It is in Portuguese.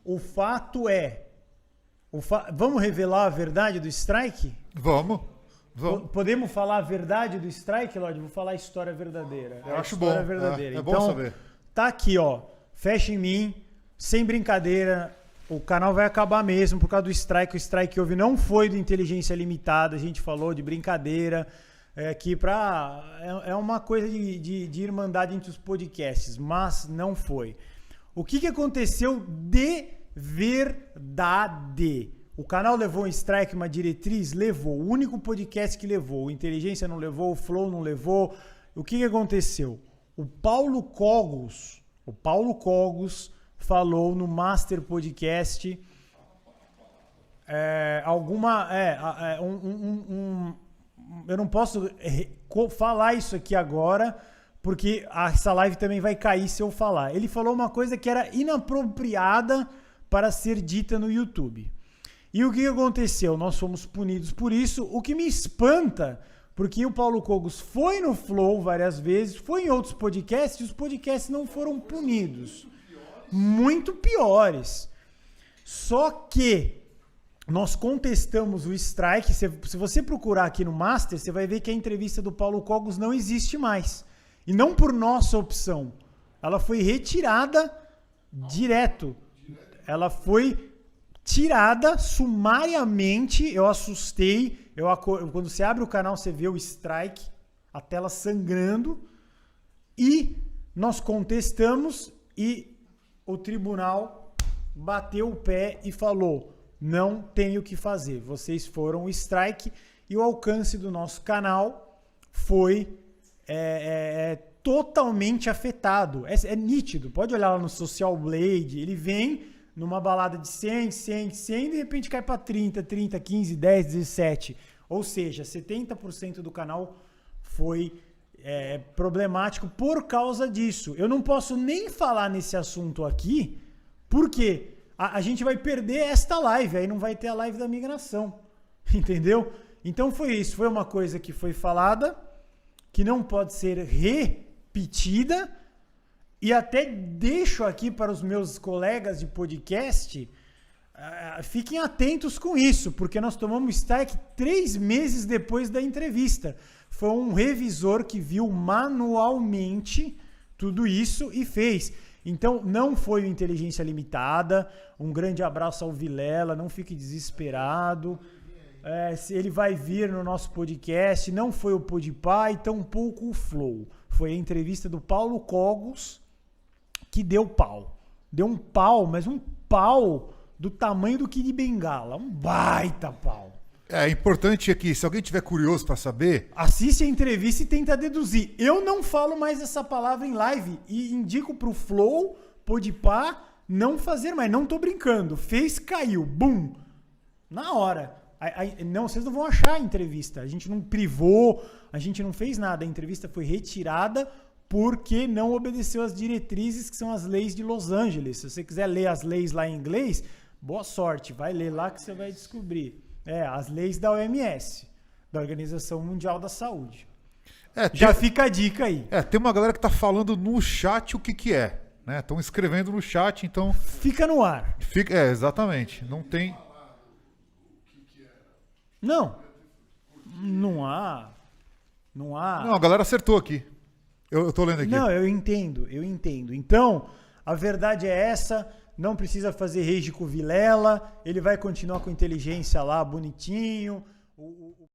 O fato é... Vamos revelar a verdade do strike? Vamos. Podemos falar a verdade do strike, Lorde? Vou falar a história verdadeira. Eu acho bom. Verdadeira. É então, bom saber. Tá aqui, ó. Fecha em mim. Sem brincadeira. O canal vai acabar mesmo por causa do strike. O strike que houve não foi do Inteligência Limitada. A gente falou de brincadeira. Aqui é uma coisa de irmandade entre os podcasts. Mas não foi. O que aconteceu de verdade? O canal levou um strike, uma diretriz? Levou. O único podcast que levou. O Inteligência não levou, o Flow não levou. O que aconteceu? O Paulo Cogos falou no Master Podcast eu não posso falar isso aqui agora, porque essa live também vai cair se eu falar. Ele falou uma coisa que era inapropriada para ser dita no YouTube. E o que aconteceu? Nós fomos punidos por isso, o que me espanta, porque o Paulo Cogos foi no Flow várias vezes, foi em outros podcasts, e os podcasts não foram punidos. Muito piores. Só que nós contestamos o strike. Se você procurar aqui no Master, você vai ver que a entrevista do Paulo Cogos não existe mais. E não por nossa opção. Ela foi retirada direto. Ela foi tirada sumariamente. Eu assustei. Quando você abre o canal, você vê o strike, a tela sangrando. E nós contestamos e o tribunal bateu o pé e falou: não tem o que fazer. Vocês foram o strike e o alcance do nosso canal foi totalmente afetado. É nítido. Pode olhar lá no Social Blade. Ele vem numa balada de 100, 100, 100 e de repente cai para 30, 30, 15, 10, 17. Ou seja, 70% do canal foi problemático por causa disso. Eu não posso nem falar nesse assunto aqui, porque a gente vai perder esta live, aí não vai ter a live da migração, entendeu? Então foi isso, foi uma coisa que foi falada, que não pode ser repetida, e até deixo aqui para os meus colegas de podcast, fiquem atentos com isso, porque nós tomamos strike 3 meses depois da entrevista. Foi um revisor que viu manualmente tudo isso e fez. Então, não foi o Inteligência Limitada. Um grande abraço ao Vilela. Não fique desesperado. Ele vai vir no nosso podcast. Não foi o Podpah e tampouco o Flow. Foi a entrevista do Paulo Cogos que deu pau. Deu um pau, mas um pau do tamanho do Kid Bengala. Um baita pau. É importante aqui, se alguém tiver curioso para saber... Assiste a entrevista e tenta deduzir. Eu não falo mais essa palavra em live e indico pro Flow, Podpah, não fazer mais. Não tô brincando. Fez, caiu. Bum! Na hora. Não, vocês não vão achar a entrevista. A gente não privou, a gente não fez nada. A entrevista foi retirada porque não obedeceu às diretrizes, que são as leis de Los Angeles. Se você quiser ler as leis lá em inglês, boa sorte. Vai ler lá que você vai descobrir. As leis da OMS, da Organização Mundial da Saúde. Já fica a dica aí. Tem uma galera que tá falando no chat o que é. Né? Estão escrevendo no chat, então... Fica no ar. Exatamente. Não tem... Não há. Não, a galera acertou aqui. Eu tô lendo aqui. Não, eu entendo. Então, a verdade é essa... Não precisa fazer rage com o Vilela, ele vai continuar com inteligência lá, bonitinho.